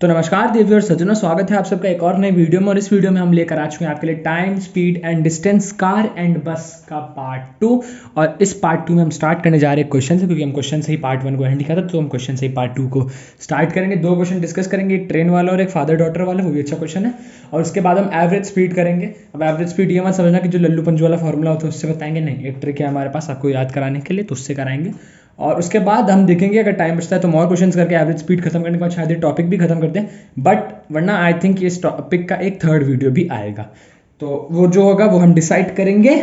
तो नमस्कार देवी और सज्जनों, स्वागत है आप सबका एक और नए वीडियो में। और इस वीडियो में हम लेकर आ चुके हैं आपके लिए time, speed and distance, car and बस का पार्ट 2। और इस पार्ट 2 में हम स्टार्ट करने जा रहे हैं क्वेश्चन से, क्योंकि हम क्वेश्चन से ही पार्ट 1 को एंड किया था, तो हम क्वेश्चन से ही पार्ट 2 को स्टार्ट करेंगे। 2 क्वेश्चन डिस्कस करेंगे, एक ट्रेन वाला और एक फादर डॉटर वाला, वो भी अच्छा क्वेश्चन है। और उसके बाद हम एवरेज स्पीड करेंगे। अब एवरेज स्पीड ये मत समझना कि जो लल्लू पंजू वाला फॉर्मूला होता है उससे बताएंगे, नहीं, एक ट्रिक है हमारे पास आपको याद कराने के लिए, तो उससे कराएंगे। और उसके बाद हम देखेंगे अगर टाइम बचता है तो मोर क्वेश्चंस करके एवरेज स्पीड खत्म करने के बाद शायद ये टॉपिक भी खत्म करते हैं, बट वरना आई थिंक इस टॉपिक का एक थर्ड वीडियो भी आएगा, तो वो जो होगा वो हम डिसाइड करेंगे।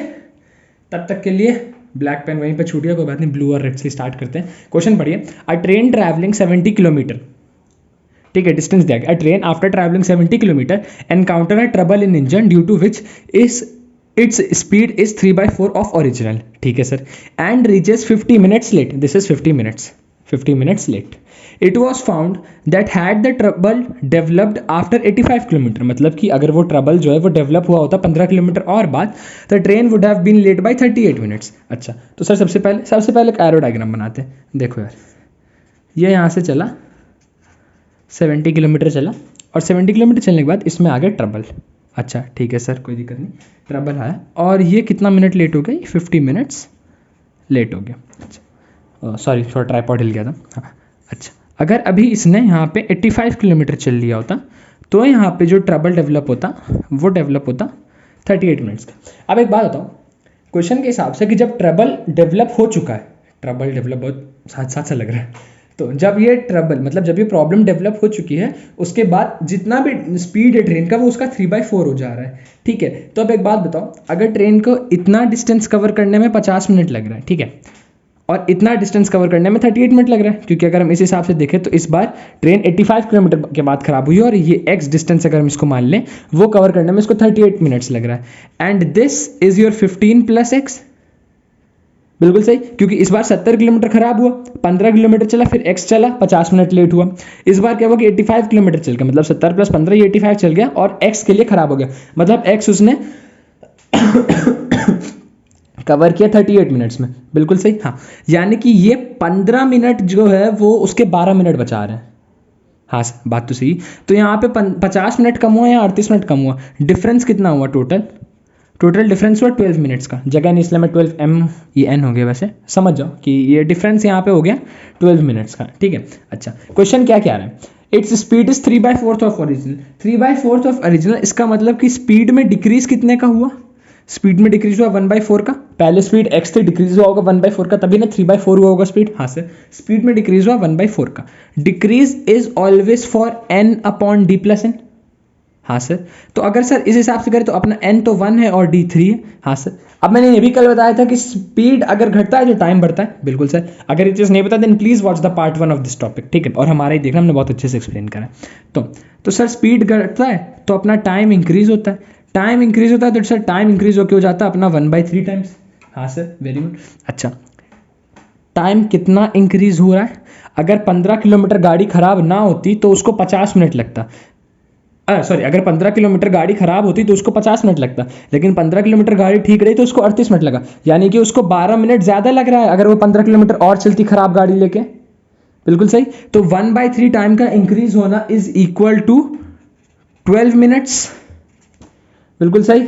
तब तक के लिए ब्लैक पेन वहीं पे छूट गया, कोई बात नहीं, ब्लू और रेड से स्टार्ट करते हैं। क्वेश्चन पढ़िए। अ ट्रेन ट्रैवलिंग 70 किलोमीटर, ठीक है, डिस्टेंस दिया गया। A train after travelling 70 kilometre encounter a trouble in engine due to which is its speed is 3/4 of original, ठीक है sir, and reaches 50 minutes late, this is 50 minutes late. It was found that had the trouble developed after 85 kilometre, मतलब कि अगर वो trouble जो है वो develop हुआ होता 15 किलोमीटर और बाद, the train would have been late by 38 minutes. अच्छा, तो सर सबसे पहले एक एरो डायग्राम बनाते हैं। देखो यार, ये यहाँ से चला 70 किलोमीटर चला, और 70 किलोमीटर चलने के बाद इसमें आ गया ट्रबल। अच्छा ठीक है सर, कोई दिक्कत नहीं, ट्रबल आया और ये कितना मिनट लेट हो गया, 50 मिनट्स लेट हो गया। अच्छा सॉरी, थोड़ा ट्राइपॉड हिल गया था। हाँ अच्छा, अगर अभी इसने यहाँ पे 85 किलोमीटर चल लिया होता तो यहाँ पे जो ट्रबल डेवलप होता वो डेवलप होता 38 मिनट्स का। अब एक बात बताओ, क्वेश्चन के हिसाब से कि जब ट्रबल डेवलप हो चुका है, ट्रबल डेवलप बहुत साथ साथ सा लग रहा है, तो जब ये ट्रबल मतलब जब ये प्रॉब्लम डेवलप हो चुकी है, उसके बाद जितना भी स्पीड है ट्रेन का वो उसका 3/4 हो जा रहा है, ठीक है। तो अब एक बात बताओ, अगर ट्रेन को इतना डिस्टेंस कवर करने में 50 मिनट लग रहा है, ठीक है, और इतना डिस्टेंस कवर करने में 38 मिनट लग रहा है, क्योंकि अगर हम इस हिसाब से देखें तो इस बार ट्रेन 85 किलोमीटर के बाद खराब हुई और ये एक्स डिस्टेंस अगर हम इसको मान लें वो कवर करने में इसको 38 मिनट्स लग रहा है। And this is your 15 + x, बिल्कुल सही, क्योंकि इस बार 70 किलोमीटर खराब हुआ, 15 किलोमीटर चला, फिर x चला, 50 मिनट लेट हुआ। इस बार क्या हुआ कि 85 किलोमीटर चल गया, मतलब 70 + 15 ये 85 चल गया, और x के लिए खराब हो गया, मतलब x उसने कवर किया 38 मिनट्स में, बिल्कुल सही। हाँ, यानी कि ये 15 मिनट जो है वो उसके 12 मिनट बचा रहे हैं। हाँ बात तो सही। तो यहाँ पे 50 मिनट कम हुआ या 38 मिनट कम हुआ, डिफरेंस कितना हुआ, टोटल डिफरेंस हुआ 12 मिनट्स का। जगह नहीं इसलिए मैं 12m ये n हो गया, वैसे समझ जाओ कि ये डिफरेंस यहाँ पे हो गया 12 मिनट्स का, ठीक है। अच्छा, क्वेश्चन क्या रहा है, it's speed is 3/4 of original. 3/4 of original, इसका मतलब कि स्पीड में डिक्रीज कितने का हुआ, स्पीड में डिक्रीज हुआ 1/4 का। पहले स्पीड x से डिक्रीज हुआ होगा 1/4 का, तभी ना 3/4 हुआ होगा स्पीड। हाँ सर, स्पीड में डिक्रीज हुआ 1/4 का। Decrease is always for n/d + n। हाँ सर, तो अगर सर इस हिसाब से करें तो अपना n तो 1 है और d 3 है। हाँ सर, अब मैंने ये भी कल बताया था कि स्पीड अगर घटता है तो टाइम बढ़ता है, बिल्कुल सर। अगर ये चीज़ नहीं पता then please watch the part 1 of this topic, ठीक है, और हमारा ही देखना, हमने बहुत अच्छे से एक्सप्लेन करा है। तो सर स्पीड घटता है तो अपना टाइम इंक्रीज होता है, टाइम इंक्रीज होता है तो सर टाइम इंक्रीज होकर हो जाता है अपना 1/3 टाइम्स। हाँ सर, वेरी गुड। अच्छा, टाइम कितना इंक्रीज हो रहा है, अगर 15 किलोमीटर गाड़ी खराब ना होती तो उसको 50 मिनट लगता, सॉरी, अगर 15 किलोमीटर गाड़ी खराब होती तो उसको 50 मिनट लगता, लेकिन 15 किलोमीटर गाड़ी ठीक रही तो उसको 38 मिनट लगा, यानी कि उसको 12 मिनट ज़्यादा लग रहा है अगर वो 15 किलोमीटर और चलती खराब गाड़ी लेके, बिल्कुल सही। तो 1/3 टाइम का इंक्रीज होना इज इक्वल टू 12 मिनट्स, बिल्कुल सही।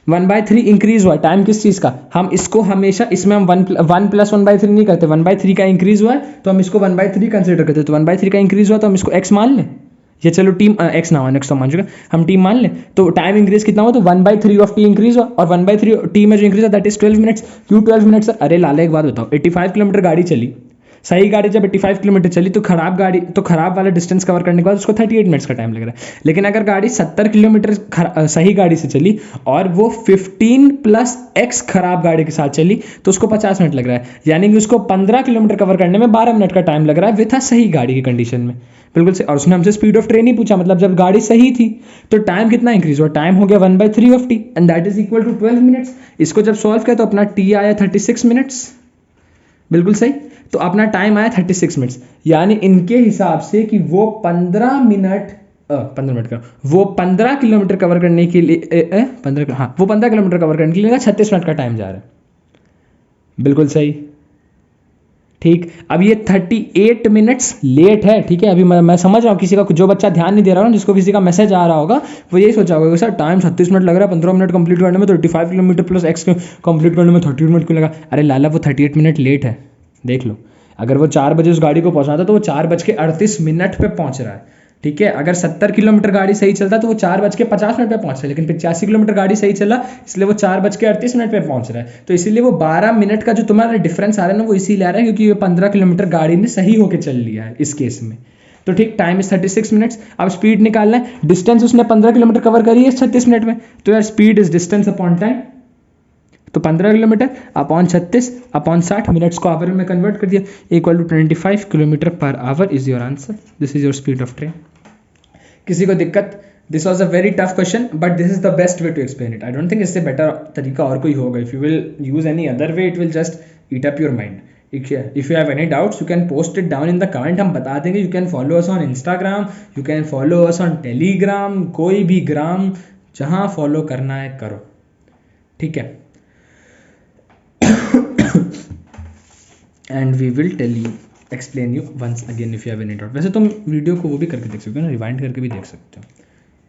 1/3 इंक्रीज हुआ टाइम किस चीज़ का, हम इसको हमेशा इसमें हम 1 + 1/3 नहीं करते, 1/3 का इंक्रीज हुआ है तो हम इसको 1/3 कंसिडर करते, तो 1/3 का इंक्रीज हुआ तो हम इसको x मान लें, ये चलो टीम x ना मान, x तो मान चुका, हम टीम मान लें। तो टाइम इंक्रीज कितना हुआ, तो 1/3 ऑफ t इंक्रीज हुआ, और 1/3 t में जो इंक्रीज हुआ दैट इज 12 मिनट्स। क्यों 12 मिनट्स सर, अरे लाला एक बात बताओ, 85 किलोमीटर गाड़ी चली, सही गाड़ी जब 85 किलोमीटर चली तो खराब वाला डिस्टेंस कवर करने के बाद उसको 38 मिनट्स का टाइम लग रहा है, लेकिन अगर गाड़ी 70 किलोमीटर सही गाड़ी से चली और वो 15 + x खराब गाड़ी के साथ चली तो उसको 50 मिनट लग रहा है, यानी कि उसको 15 किलोमीटर कवर करने में 12 मिनट का टाइम लग रहा है विथ सही गाड़ी की कंडीशन में, बिल्कुल से। और उसने हमसे स्पीड ऑफ ट्रेन ही पूछा, मतलब जब गाड़ी सही थी तो टाइम कितना इंक्रीज हुआ, टाइम हो गया 1/3 of t and that is equal to 12 minutes. इसको जब सॉल्व किया तो अपना t आया 36 मिनट्स, बिल्कुल सही। तो अपना टाइम आया 36 मिनट्स, यानी इनके हिसाब से कि वो 15 मिनट का वो 15 किलोमीटर कवर करने के लिए वो 15 किलोमीटर कवर करने के लिए 36 मिनट का टाइम जा रहा है, बिल्कुल सही, ठीक, अब ये 38 मिनट्स लेट है। ठीक है, अभी मैं समझ रहा हूँ किसी का, जो बच्चा ध्यान नहीं दे रहा हो ना, जिसको किसी का मैसेज आ रहा होगा, वो यही सोचा होगा सर टाइम 36 मिनट लग रहा है, 15 मिनट कंप्लीट करने में, 35 किलोमीटर प्लस एक्स कंप्लीट करने में 30 मिनट क्यों लगा। अरे लाला, वो 38 मिनट लेट है, देख लो। अगर वो 4 बजे उस गाड़ी को पहुंचना था तो वो 4:38 पे पहुंच रहा है। ठीक है, अगर 70 किलोमीटर गाड़ी सही चलता तो वो 4:50 पे पहुंच रहा है, लेकिन 85 किलोमीटर गाड़ी सही चला, इसलिए वो 4:38 पे पहुंच रहा है। तो इसीलिए वो 12 मिनट का जो तुम्हारा डिफरेंस आ रहा है ना, वो इसीलिए आ रहा है क्योंकि ये 15 किलोमीटर गाड़ी ने सही होकर चल लिया है इस केस में। तो ठीक, टाइम इज 36 मिनट्स। अब स्पीड निकालना है, डिस्टेंस उसने 15 किलोमीटर कवर करी है 36 मिनट में, तो यार speed is distance upon time. तो 15 किलोमीटर अपॉन 36 अपॉन 60 मिनट्स को आवर में कन्वर्ट कर दिया, equal to 25 kilometre per hour is your answer. This is your speed of train. किसी को दिक्कत? This was a very tough question, but this is the best way to explain it. I don't think इससे better तरीका और कोई होगा। If you will use any other way, it will just eat up your mind. If you have any doubts, you can post it down in the comment, हम बता देंगे। You can follow us on Instagram, you can follow us on Telegram, कोई भी ग्राम, जहाँ follow करना है करो। ठीक है, and we will tell you, explain you once again if you have any doubt. वैसे तुम वीडियो को वो भी करके देख सकते हो ना, रिवाइंड करके भी देख सकते हो।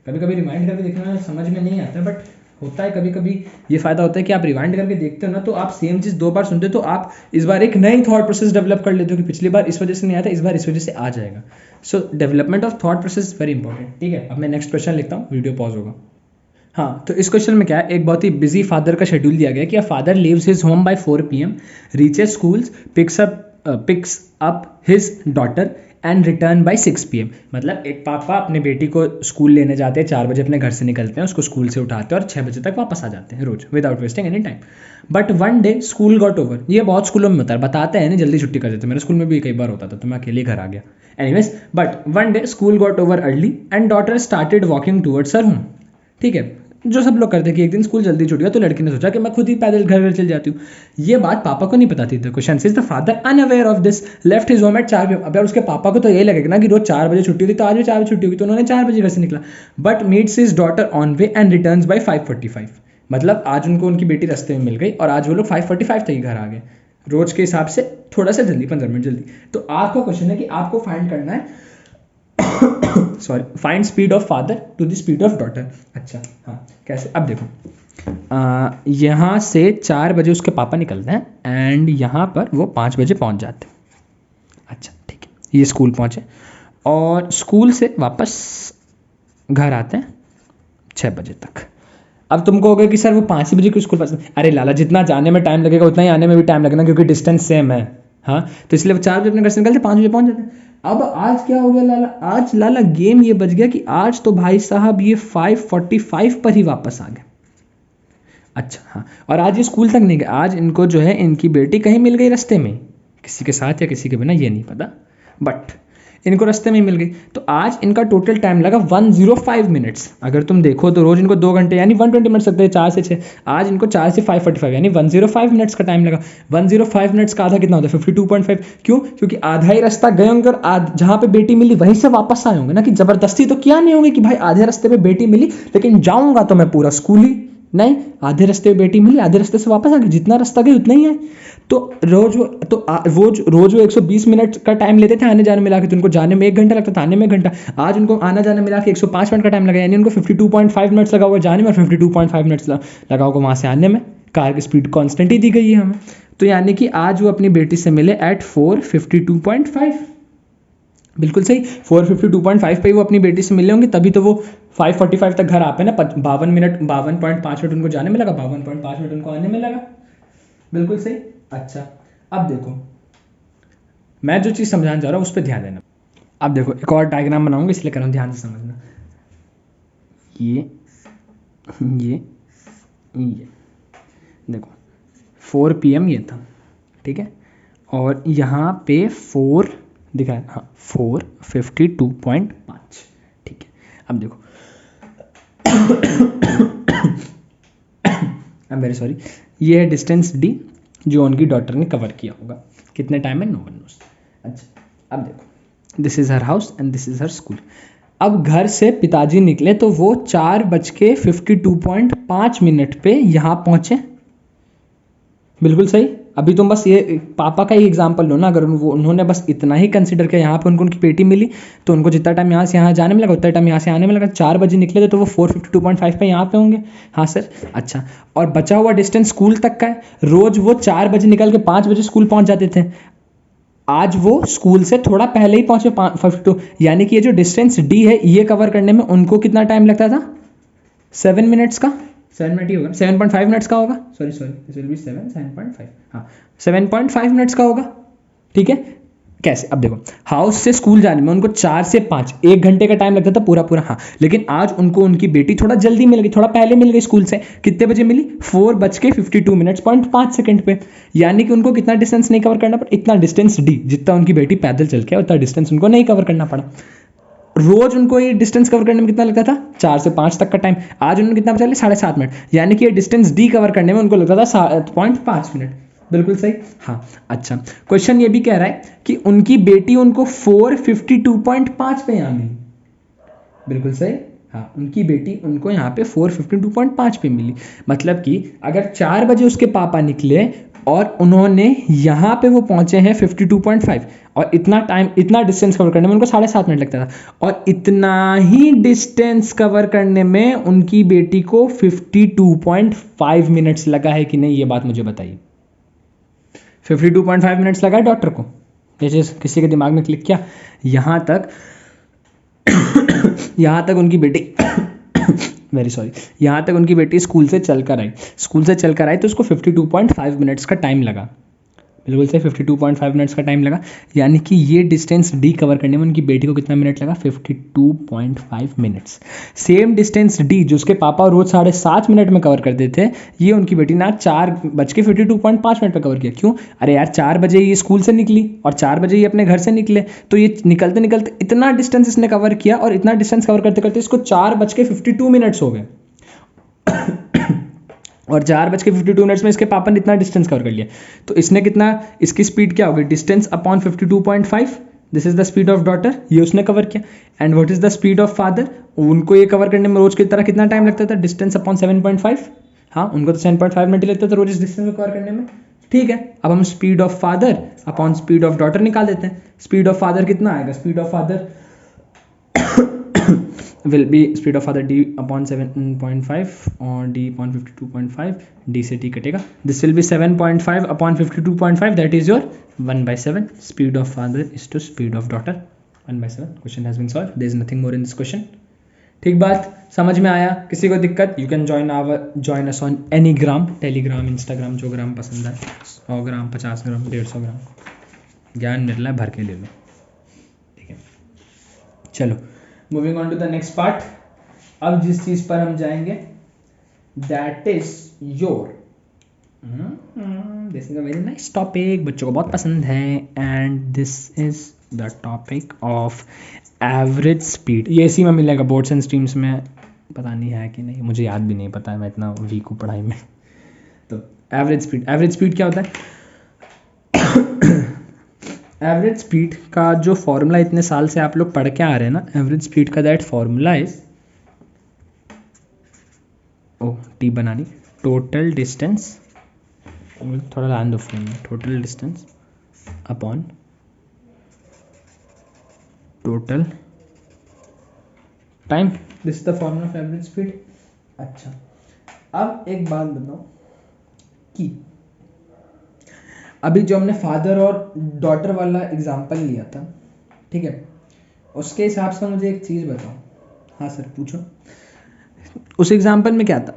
कभी कभी रिवाइंड करके देखना में समझ में नहीं आता, बट होता है कभी कभी। ये फायदा होता है कि आप रिवाइंड करके देखते हो ना, तो आप सेम चीज़ 2 बार सुनते हो, तो आप इस बार एक नई थॉट प्रोसेस डेवलप कर लेते हो कि पिछली बार इस वजह से नहीं आता, इस बार इस वजह से आ जाएगा। सो development of thought process very important. ठीक है, अब मैं नेक्स्ट क्वेश्चन लिखता हूँ, वीडियो पॉज होगा। हाँ, तो इस क्वेश्चन में क्या है, एक बहुत ही बिजी फादर का शेड्यूल दिया गया कि a father leaves his home by 4 PM, reaches schools, picks up his daughter and return by 6 PM। मतलब एक पापा अपने बेटी को स्कूल लेने जाते हैं, 4 बजे अपने घर से निकलते हैं, उसको स्कूल से उठाते हैं और 6 बजे तक वापस आ जाते हैं रोज, without wasting any time. But one day school got over. ये बहुत स्कूलों में होता है, बताते हैं नहीं, जल्दी छुट्टी कर देते हैं। मेरे स्कूल में भी कई बार होता था, तो मैं अकेले घर आ गया। Anyways, but one day school got over early and daughter started walking towards her home. ठीक है, जो सब लोग करते हैं कि एक दिन स्कूल जल्दी छूट गया, तो लड़की ने सोचा कि मैं खुद ही पैदल घर चल जाती हूँ। ये बात पापा को नहीं पता थी। The question is the father unaware of this left his home at 4 PM। अब यार उसके पापा को तो यही लगेगा ना कि रोज 4 बजे छुट्टी होती, तो आज भी 4 बजे छुट्टी होगी, तो उन्होंने 4 बजे घर से निकला। But meets his daughter on way and returns by 5:45। मतलब आज उनको उनकी बेटी रास्ते में मिल गई और आज वो लोग 5:45 तक ही घर आ गए, रोज के हिसाब से थोड़ा सा जल्दी, 15 मिनट जल्दी। तो आपका क्वेश्चन है कि आपको फाइंड करना है sorry, find speed of father to the speed of daughter. अच्छा हाँ, कैसे? अब देखो, यहाँ से 4 बजे उसके पापा निकलते हैं एंड यहाँ पर वो 5 बजे पहुँच जाते हैं। अच्छा ठीक है, ये स्कूल पहुँचे और स्कूल से वापस घर आते हैं 6 बजे तक। अब तुमको होगा कि सर वो 5 बजे क्यों स्कूल पास? अरे लाला, जितना जाने में टाइम लगेगा उतना ही आने में भी टाइम लगना, क्योंकि डिस्टेंस सेम है। हाँ, तो इसलिए वो 4 बजे अपने घर से निकलते, 5 बजे पहुँच जाते हैं। अब आज क्या हो गया लाला? आज लाला गेम ये बच गया कि आज तो भाई साहब ये 5:45 पर ही वापस आ गए। अच्छा हाँ, और आज ये स्कूल तक नहीं गए, आज इनको जो है इनकी बेटी कहीं मिल गई रास्ते में, किसी के साथ या किसी के बिना ये नहीं पता, बट इनको रास्ते में ही मिल गई। तो आज इनका टोटल टाइम लगा 105 मिनट्स। अगर तुम देखो तो रोज इनको 2 घंटे यानी 120 मिनट्स लगते हैं, 4 से 6। आज इनको 4 से 5:45 यानी 105 मिनट्स का टाइम लगा। 105 मिनट्स का आधा कितना होता है? 52.5। क्यों? क्योंकि आधा ही रास्ता गए होंगे और जहाँ पे बेटी मिली वहीं से वापस आए होंगे ना, कि जबरदस्ती तो किया नहीं होंगे कि भाई आधे रास्ते पे बेटी मिली लेकिन जाऊँगा तो मैं पूरा स्कूल ही नहीं, आधे रास्ते पे बेटी मिली, आधे रास्ते से वापस आ गई, जितना रास्ता गई उतना ही है। तो रोज वो 120 मिनट का टाइम लेते थे आने जाने मिला के, तो उनको जाने में 1 घंटा लगता था, आने में 1 घंटा। आज उनको आना जाने मिला के 105 मिनट का टाइम लगा, यानी उनको 52.5 मिनट्स लगा हुआ जाने में और 52.5 मिनट्स लगा होगा वहाँ से आने में। कार की स्पीड कॉन्स्टेंट ही दी गई है हमें, तो यानी कि आज वो अपनी बेटी से मिले एट 4:52.5। बिल्कुल सही, 4:52.5 पे वो अपनी बेटी से मिले होंगे, तभी तो वो 5:45 तक घर आ पाए ना। 52.5 मिनट उनको जाने में लगा, 52.5 मिनट उनको आने में लगा। बिल्कुल सही। अच्छा अब देखो, मैं जो चीज़ समझाना चाह रहा हूँ उस पर ध्यान देना। अब देखो, एक और डायग्राम बनाऊंगा, इसलिए कर रहा हूँ, ध्यान से समझना। ये देखो 4 PM ये था, ठीक है, और यहाँ पे 4 दिखा है, हाँ 4:52.5, ठीक है। अब देखो आई एम वेरी सॉरी, ये है डिस्टेंस D जो उनकी डॉटर ने कवर किया होगा। कितने टाइम में? No one knows. अच्छा अब देखो, this is her house and this is her school. अब घर से पिताजी निकले तो वो 4:52.5 पे यहाँ पहुँचे। बिल्कुल सही, अभी तुम बस ये पापा का ही एग्जांपल लो ना, अगर उन्होंने बस इतना ही कंसिडर किया, यहाँ पे उनको उनकी बेटी मिली तो उनको जितना टाइम यहाँ से यहाँ जाने में लगा उतना टाइम यहाँ से आने में लगा, 4 बजे निकले थे तो वो 452.5 पे यहाँ पे होंगे। हाँ सर, अच्छा। और बचा हुआ डिस्टेंस स्कूल तक का है, रोज वो 4 बजे निकल के 5 बजे स्कूल पहुँच जाते थे, आज वो स्कूल से थोड़ा पहले ही पहुँचे 52, यानी कि ये जो डिस्टेंस डी है ये कवर करने में उनको कितना टाइम लगता था, 7 मिनट्स का, 7 मिनट ही होगा, 7.5 मिनट्स का होगा, सॉरी दिस विल बी 7.5, हाँ 7.5 मिनट्स का होगा। ठीक है, कैसे, अब देखो हाउस से स्कूल जाने में उनको 4 से 5 1 घंटे का टाइम लगता था पूरा पूरा। हाँ, लेकिन आज उनको उनकी बेटी थोड़ा जल्दी मिल गई, थोड़ा पहले मिल गई स्कूल से। कितने बजे मिली, 4:52.5 सेकंड पे, यानी कि उनको कितना डिस्टेंस नहीं कवर करना पड़ा, इतना डिस्टेंस डी, जितना उनकी बेटी पैदल चल के उतना डिस्टेंस उनको नहीं कवर करना पड़ा। रोज उनको ये डिस्टेंस कवर करने में कितना लगता था, 4 से 5 तक का टाइम, आज उन्होंने कितना बचा लिया, 7.5 मिनट, यानी कि ये डिस्टेंस डी कवर करने में उनको लगता था 7.5 मिनट। बिल्कुल सही। हाँ, अच्छा, क्वेश्चन ये भी कह रहा है कि उनकी बेटी उनको 452.5 पे यहाँ मिली। बिल्कुल सही। हाँ, उनकी बेटी उनको यहाँ पे 452.5 पे मिली, मतलब कि अगर 4 बजे उसके पापा निकले और उन्होंने यहाँ पे वो पहुंचे हैं 52.5, और इतना टाइम, इतना डिस्टेंस कवर करने में उनको 7.5 मिनट लगता था, और इतना ही डिस्टेंस कवर करने में उनकी बेटी को 52.5 मिनट्स लगा है कि नहीं, ये बात मुझे बताइए। 52.5 मिनट्स लगा है डॉक्टर को, ये चीज़ किसी के दिमाग में क्लिक किया? यहाँ तक यहाँ तक उनकी बेटी वेरी सॉरी, यहाँ तक उनकी बेटी स्कूल से चल कर आई तो उसको 52.5 मिनट्स का टाइम लगा। बिल्कुल से 52.5 मिनट्स का टाइम लगा, यानी कि ये डिस्टेंस डी कवर करने में उनकी बेटी को कितना मिनट लगा, 52.5 मिनट्स। सेम डिस्टेंस डी जो उसके पापा रोज 7.5 मिनट में कवर करते थे, ये उनकी बेटी ने 4:52.5 मिनट में कवर किया। क्यों? अरे यार, 4 बजे ये स्कूल से निकली और 4 बजे ये अपने घर से निकले, तो ये निकलते निकलते इतना डिस्टेंस इसने कवर किया, और इतना डिस्टेंस कवर करते करते इसको 4:52 मिनट्स हो गए और 4:52 मिनट्स में इसके पापा ने इतना डिस्टेंस कवर कर लिया। तो इसने कितना, इसकी स्पीड क्या होगी, distance upon 52.5, this is the speed of daughter, ये उसने कवर किया। And what is the speed of father, उनको ये कवर करने में रोज की तरह कितना टाइम लगता था, डिस्टेंस अपॉन 7.5, हाँ उनको तो 7.5 मिनट ही लगता था रोज इस डिस्टेंस को कवर करने में। ठीक है, अब हम speed of father upon speed of daughter निकाल देते हैं। स्पीड ऑफ फादर कितना आएगा, speed of father will be speed of father d upon 7.5 और d upon 52.5, d से t कटेगा, this will be 7.5 upon 52.5, that is your 1/7. speed of father is to speed of daughter 1/7. question has been solved, there is nothing more in this question. ठीक बात, समझ में आया? किसी को दिक्कत, you can join us on any gram, Telegram, Instagram, जो ग्राम पसंद है, 100 ग्राम, 50 ग्राम, 150 ग्राम, ज्ञान मिल रहा है, भर के ले लो। ठीक है, चलो moving on to the next part. अब जिस चीज पर हम जाएंगे that is your, this is a very nice topic, बच्चों को बहुत पसंद है, and this is the topic of average speed. ये इसी में मिलेगा बोर्ड्स एंड स्ट्रीम्स में, पता नहीं है कि नहीं, मुझे याद भी नहीं पता है, मैं इतना वीक हूँ पढ़ाई में। तो एवरेज स्पीड क्या होता है? एवरेज स्पीड का जो फॉर्मूला इतने साल से आप लोग पढ़ के आ रहे हैं ना, एवरेज स्पीड का दैट फॉर्मूला इज, टी बनानी, टोटल डिस्टेंस, थोड़ा लाइन दो फ्रेम में, total distance upon total time, this is the formula of average speed. अच्छा, अब एक बात बताओ कि अभी जो हमने फादर और डॉटर वाला एग्जाम्पल लिया था, ठीक है, उसके हिसाब से मुझे एक चीज़ बताओ। हाँ सर पूछो। उस एग्जाम्पल में क्या था,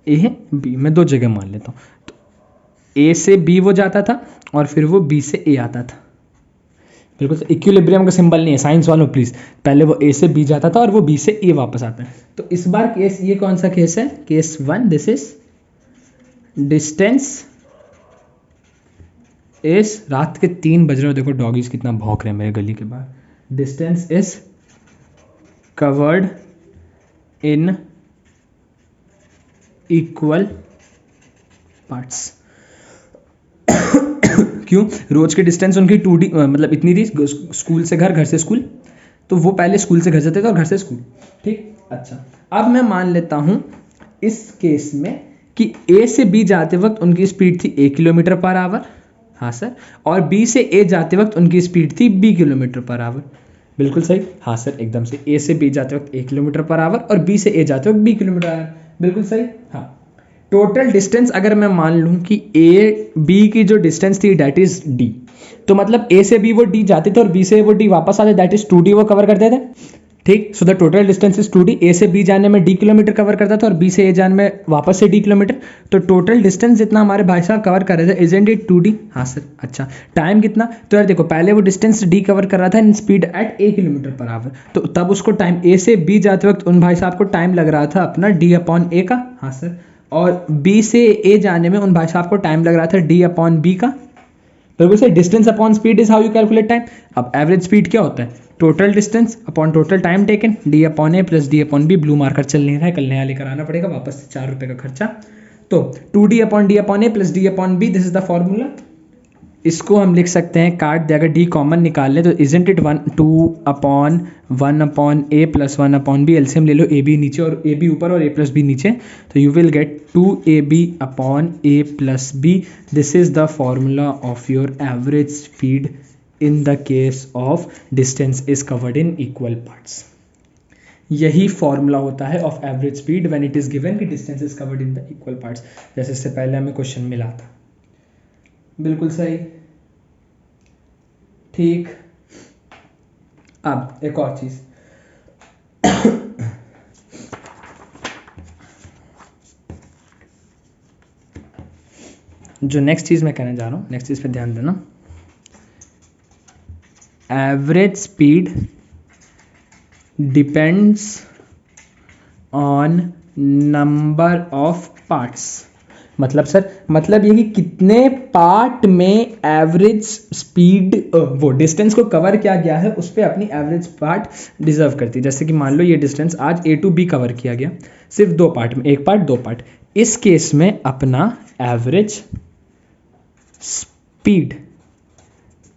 ए है बी, मैं 2 जगह मान लेता हूँ, तो ए से बी वो जाता था और फिर वो बी से ए आता था। बिल्कुल, इक्विलिब्रियम का सिंबल नहीं है साइंस वालों प्लीज़, पहले वो ए से बी जाता था और वो बी से ए वापस आता है। तो इस बार केस, ये कौन सा केस है, case 1, this is distance is, रात के 3 बज रहे हो, देखो डॉगीज कितना भौंक रहे हैं मेरे गली के बाहर, distance is covered in equal parts. क्यों? रोज की डिस्टेंस उनकी 2D मतलब इतनी थी, स्कूल से घर, घर से स्कूल, तो वो पहले स्कूल से घर जाते थे और घर से स्कूल। ठीक, अच्छा, अब मैं मान लेता हूं इस केस में कि ए से बी जाते वक्त उनकी स्पीड थी 1 किलोमीटर पर आवर, हाँ सर, और बी से ए जाते वक्त उनकी स्पीड थी 20 किलोमीटर पर आवर। बिल्कुल सही, हाँ सर, एकदम से। ए से बी जाते वक्त 1 किलोमीटर पर आवर और बी से ए जाते वक्त 20 किलोमीटर आवर, बिल्कुल सही। हाँ, टोटल डिस्टेंस अगर मैं मान लूँ कि ए बी की जो डिस्टेंस थी डैट इज डी, तो मतलब ए से बी वो डी जाते थे और बी से वो डी वापस आते, दैट इज 2d वो कवर करते थे, ठीक। So the total distance is 2d। ए से बी जाने में डी किलोमीटर कवर करता था और बी से ए जाने में वापस से डी किलोमीटर, तो टोटल डिस्टेंस जितना हमारे भाई साहब कवर कर रहे थे, इजंट इट 2d? हाँ सर। अच्छा, टाइम कितना? तो यार देखो, पहले वो डिस्टेंस डी कवर कर रहा था in speed at 1 kilometre per our, तो तब उसको टाइम ए से बी जाते वक्त उन भाई साहब को टाइम लग रहा था अपना डी अपॉन ए का, हाँ सर, और बी से ए जाने में उन भाई साहब को टाइम लग रहा था डी अपॉन बी का, बिल्कुल सही। Distance upon speed is how you calculate time. अब एवरेज स्पीड क्या होता है? Total distance upon total time taken, D upon A plus D upon B. Blue marker चल नहीं रहा है, कल नया लेकर आना पड़ेगा वापस से, 4 रुपये का खर्चा। तो 2d upon D upon A plus D upon B, this is the formula. इसको हम लिख सकते हैं, काट दे, अगर डी कॉमन निकाल ले तो isn't it 2 upon 1 upon A plus 1 upon B. LCM ले लो, ए बी नीचे और ए बी ऊपर और ए प्लस बी नीचे, तो you will get 2ab upon A plus B. This is the formula of your average speed in the case of distance is covered in equal parts। यही formula होता है of average speed when it is given कि distance is covered in the equal parts, जैसे इससे पहले हमें question मिला था। बिल्कुल सही, ठीक। अब एक और चीज, जो नेक्स्ट चीज मैं कहने जा रहा हूं, नेक्स्ट चीज पे ध्यान देना। Average speed depends on number of parts. मतलब सर, मतलब ये कि कितने पार्ट में एवरेज स्पीड, वो डिस्टेंस को कवर किया गया है उस पर अपनी एवरेज पार्ट डिजर्व करती है। जैसे कि मान लो ये डिस्टेंस आज ए टू बी कवर किया गया सिर्फ 2 पार्ट में, 1 पार्ट 2 पार्ट। इस केस में अपना एवरेज स्पीड,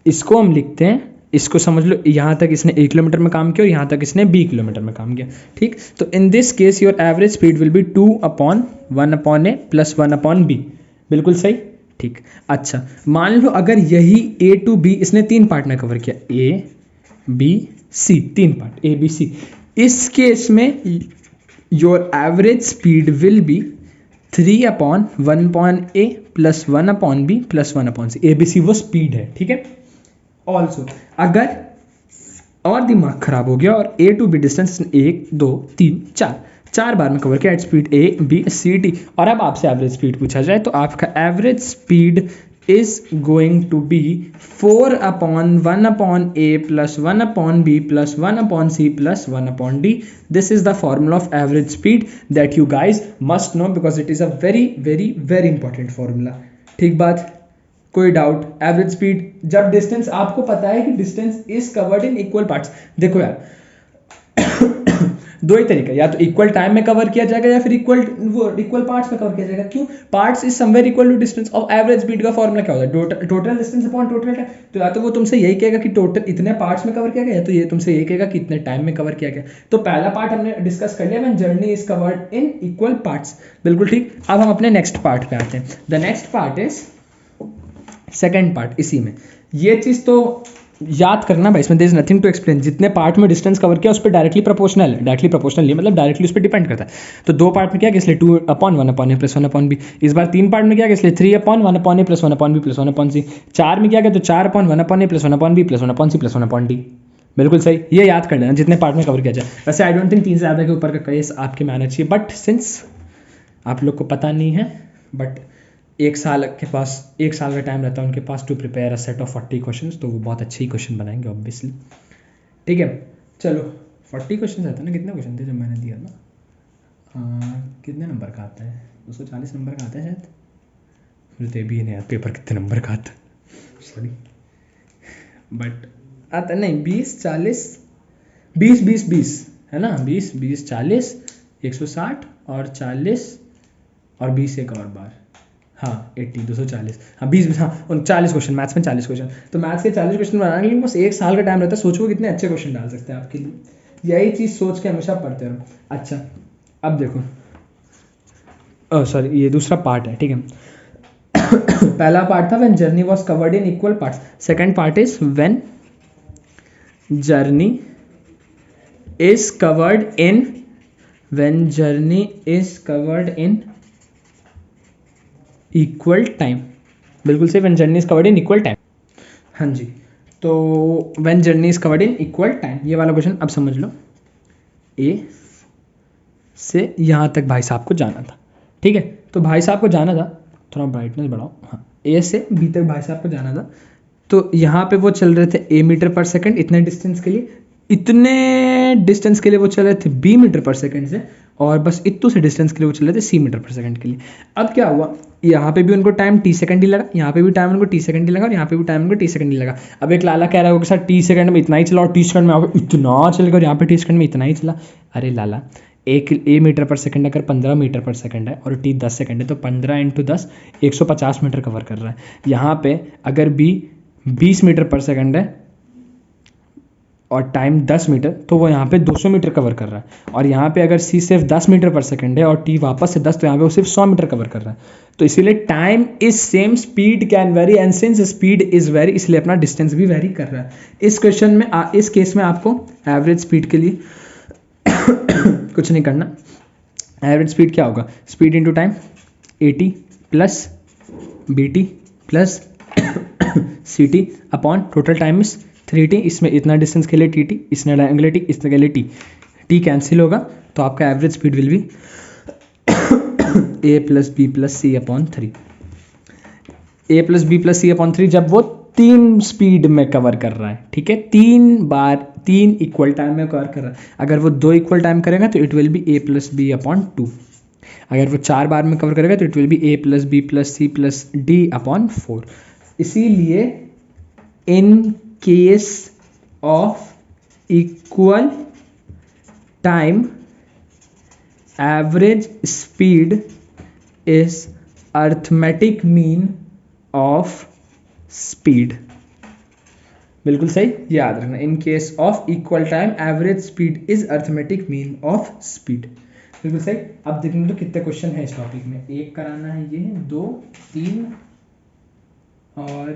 इसको हम लिखते हैं, इसको समझ लो, यहाँ तक इसने 1 किलोमीटर में काम किया और यहाँ तक इसने 20 किलोमीटर में काम किया, ठीक। तो in this case your average speed will be 2 upon 1 upon A plus 1 upon B. बिल्कुल सही, ठीक। अच्छा, मान लो अगर यही ए टू बी इसने 3 पार्ट में कवर किया, A B C, 3 part A B C, इस केस में your average speed will be 3 upon 1 upon A plus 1 upon B plus 1 upon C. A B C वो स्पीड है, ठीक है। ऑल्सो अगर और दिमाग खराब हो गया और ए टू बी डिस्टेंस 1 2 3 4 बार में कवर किया at speed A B C D, और अब आपसे एवरेज स्पीड पूछा जाए तो आपका average speed is going to be 4 upon 1 upon A plus 1 upon B plus 1 upon C plus 1 upon D. This is the formula of average speed that you guys must know because it is a very very very important formula, ठीक बात। कोई doubt? Average speed, जब distance आपको पता है कि distance is covered in equal parts. देखो यार दो ही तरीका, या तो इक्वल टाइम में कवर किया जाएगा या फिर इक्वल पार्ट्स में कवर किया जाएगा। क्यों? Parts is somewhere equal to distance. और एवरेज स्पीड का फॉर्मूला क्या होता है? Total distance upon total time. तो या तो वो तुमसे यही कहेगा कि टोटल इतने पार्ट्स में कवर किया गया, या तो ये तुमसे यही कहेगा कि इतने टाइम में कवर किया गया। तो पहला पार्ट हमने डिस्कस कर लिया, when journey is covered in equal parts. बिल्कुल ठीक। अब हम अपने नेक्स्ट पार्ट पे आते हैं। The next part is second part. इसी में ये चीज तो याद करना भाई, इसमें there is nothing to explain. जितने पार्ट में डिस्टेंस कवर किया उस पर डायरेक्टली प्रोपोर्शनल है। डायरेक्टली प्रोपोर्शनल ये मतलब डायरेक्टली उस पर डिपेंड करता है। तो 2 पार्ट में क्या, इसलिए 2 upon 1 upon A plus 1 upon B. इस बार 3 पार्ट में क्या, इसलिए 3 upon 1 upon A plus 1 upon B plus 1 upon C. 4 में क्या, तो 4 upon 1 upon A plus 1 upon B plus 1 upon C plus 1 upon D. बिल्कुल सही, ये याद कर लेना जितने पार्ट में कवर किया जाए। वैसे आई डोंट थिंक 3 से ज़्यादा के ऊपर का केस आपके में आना चाहिए, बट सिंस आप लोग को पता नहीं है, बट 1 साल का टाइम रहता है उनके पास to prepare a set of 40 questions, तो वो बहुत अच्छे ही क्वेश्चन बनाएंगे ऑब्वियसली, ठीक है। चलो 40 क्वेश्चन रहता है ना, कितने क्वेश्चन थे जब मैंने दिया ना, कितने नंबर का आता है? 240 नंबर का आता है शायद, मुझे भी नहीं याद पेपर कितने नंबर का आता है, सॉरी, बट आता नहीं 20 40 20 20 20 है ना, 20 20 40 160 और 40 और 20 एक और बार, हाँ 80 240, हाँ 20 हाँ 40 क्वेश्चन, मैथ्स में 40 क्वेश्चन। तो मैथ्स के 40 क्वेश्चन बनाने के लिए बस 1 साल का टाइम रहता है। सोचो कितने अच्छे क्वेश्चन डाल सकते हैं आपके लिए। यही चीज़ सोच के हमेशा पढ़ते रहो। अच्छा अब देखो, सॉरी ये दूसरा पार्ट है, ठीक है। पहला पार्ट था when journey was covered in equal parts, second part is when journey is covered in equal time. बिल्कुल सही, when journey is covered in equal time. हाँ जी, तो when journey is covered in equal time, ये वाला question अब समझ लो। ए से यहाँ तक भाई साहब को जाना था, ठीक है। तो भाई साहब को जाना था, थोड़ा ब्राइटनेस बढ़ाओ, हाँ, ए से बी तक भाई साहब को जाना था। तो यहाँ पे वो चल रहे थे ए मीटर पर सेकंड इतने डिस्टेंस के लिए, इतने डिस्टेंस के लिए वो चल रहे थे बी मीटर पर सेकंड से, और बस इतने से डिस्टेंस के लिए वो चल रहे थे सी मीटर पर सेकंड के लिए। अब क्या हुआ, यहाँ पे भी उनको टाइम टी सेकंड ही लगा, यहाँ पे भी टाइम उनको टी सेकंड ही लगा, और यहाँ पे भी टाइम उनको टी सेकंड ही लगा। अब एक लाला कह रहा होगा सर टी सेकंड में इतना ही चला और टी सेकंड में यहाँ पे इतना चलेगा और यहाँ पे टी सेकंड में इतना ही चला। अरे लाला, एक ए मीटर पर सेकंड अगर 15 मीटर पर सेकंड है और टी 10 सेकंड है, तो 15 × 10 150 मीटर कवर कर रहा है। यहाँ पे अगर बी 20 मीटर पर सेकंड है और टाइम 10 मीटर, तो वो यहाँ पे 200 मीटर कवर कर रहा है। और यहाँ पे अगर सी सिर्फ 10 मीटर पर सेकंड है और टी वापस से 10, तो यहाँ पे वो सिर्फ 100 मीटर कवर कर रहा है। तो इसीलिए time is same, speed can very, and since speed is very, इसलिए अपना डिस्टेंस भी वेरी कर रहा है। इस क्वेश्चन में इस केस में आपको एवरेज स्पीड के लिए कुछ नहीं करना। एवरेज स्पीड क्या होगा, speed into time, AT plus BT plus CT upon total time is 3T। इसमें इतना डिस्टेंस के लिए TT, इसने डायरेक्टली T, इसने के लिए T कैंसिल होगा, तो आपका average speed will B A + B + C upon 3। A + B + C upon 3 जब वो 3 स्पीड में कवर कर रहा है, ठीक है, 3 इक्वल टाइम में कवर कर रहा है। अगर वो 2 इक्वल टाइम करेगा तो it will be A + B upon 2। अगर वो 4 बार में कवर करेगा तो it will be A + B + C + D upon 4। इसीलिए in case of equal time average speed is arithmetic mean of speed. बिल्कुल सही, याद रखना, in case of equal time average speed is arithmetic mean of speed. बिल्कुल सही। अब देखेंगे तो कितने क्वेश्चन है इस टॉपिक में, एक कराना है, ये 2 3 और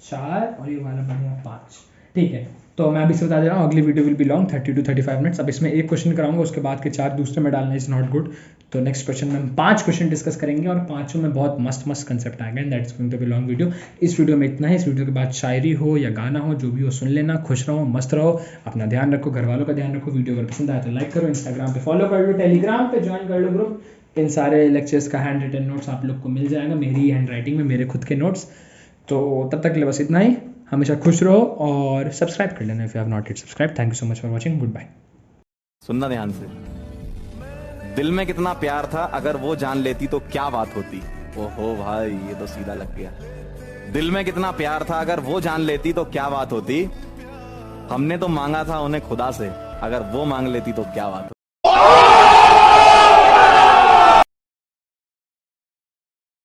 4 और ये वाला बढ़िया 5, ठीक है। तो मैं अभी से बता दे रहा हूँ, अगली video will be long 30 to 35 minutes. अब इसमें एक क्वेश्चन कराऊंगा, उसके बाद के 4 दूसरे में डालना इज नॉट गुड। तो नेक्स्ट क्वेश्चन में हम 5 क्वेश्चन डिस्कस करेंगे और 5 में बहुत मस्त कंसेप्ट आएगा, and that's going to be long video. इस वीडियो में इतना है। इस वीडियो के बाद शायरी हो या गाना हो, जो भी हो सुन लेना, खुश रहो, मस्त रहो, अपना ध्यान रखो, घर वालों का ध्यान रखो। वीडियो अगर पसंद आए तो लाइक करो, इंस्टाग्राम पे फॉलो कर लो, टेलीग्राम पे ज्वाइन कर लो ग्रुप। इन सारे लेक्चर्स का हैंड रिटन नोट्स आप लोग को मिल जाएगा, मेरी हैंड राइटिंग में, मेरे खुद के नोट्स। तो तब तक के लिए बस इतना ही। हमेशा खुश रहो और सब्सक्राइब कर लेना if you have not it subscribe. Thank you so much for watching, goodbye. सुनना ध्यान से, दिल में कितना प्यार था अगर वो जान लेती तो क्या बात होती। ओहो भाई, ये तो सीधा लग गया। दिल में कितना प्यार था अगर वो जान लेती तो क्या बात होती। हमने तो मांगा था उन्हें खुदा से, अगर वो मांग लेती तो क्या बात होती।